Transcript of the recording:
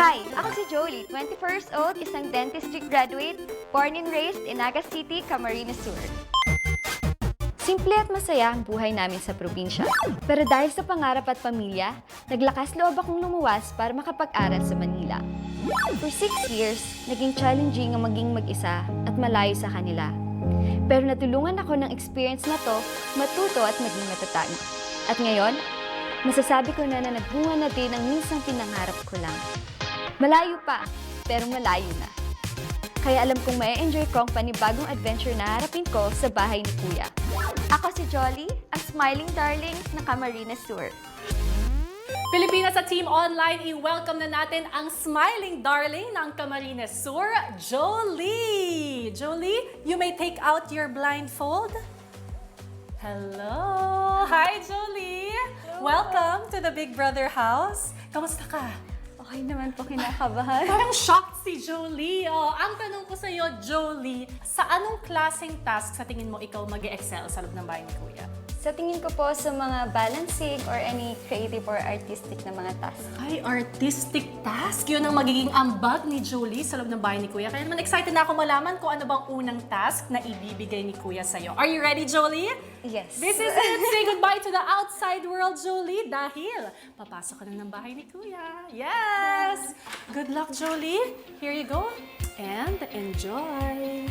Hi, ako si Jolie, 24 years old, isang dentistry graduate, born and raised in Naga City, Camarines Sur. Simple at masaya ang buhay namin sa probinsya. Pero dahil sa pangarap at pamilya, naglakas loob akong lumuwas para makapag-aral sa Manila. For 6 years, naging challenging ang maging mag-isa at malayo sa kanila. Pero natulungan ako ng experience na to, matuto at maging matatag. At ngayon, masasabi ko na nagbunga na din ang minsang pinangarap ko lang. Malayo pa, pero malayo na. Kaya alam kong ma-enjoy ko ang panibagong adventure na harapin ko sa bahay ni Kuya. Ako si Jolly, ang smiling darling ng Camarines Sur. Pilipinas sa Team Online, i-welcome na natin ang smiling darling ng Camarines Sur, Jolie! Jolie, you may take out your blindfold. Hello! Hi, Jolie! Hello. Welcome to the Big Brother house. Kamusta ka? Okay naman po, kinakabahan. Parang shocked si Jolie. Oh, ang tanong ko sa iyo, Jolie, sa anong klaseng task sa tingin mo ikaw mag-excel sa loob ng bahay ni Kuya? Sa tingin ko po sa mga balancing or any creative or artistic na mga tasks. Ay, artistic task. Yun ang magiging ambag ni Jolie sa loob ng bahay ni Kuya. Kaya naman excited na ako malaman kung ano bang unang task na ibibigay ni Kuya sa'yo. Are you ready, Jolie? Yes. This is it. Say goodbye to the outside world, Jolie, dahil papasok ka na ng bahay ni Kuya. Yes! Good luck, Jolie. Here you go. And enjoy.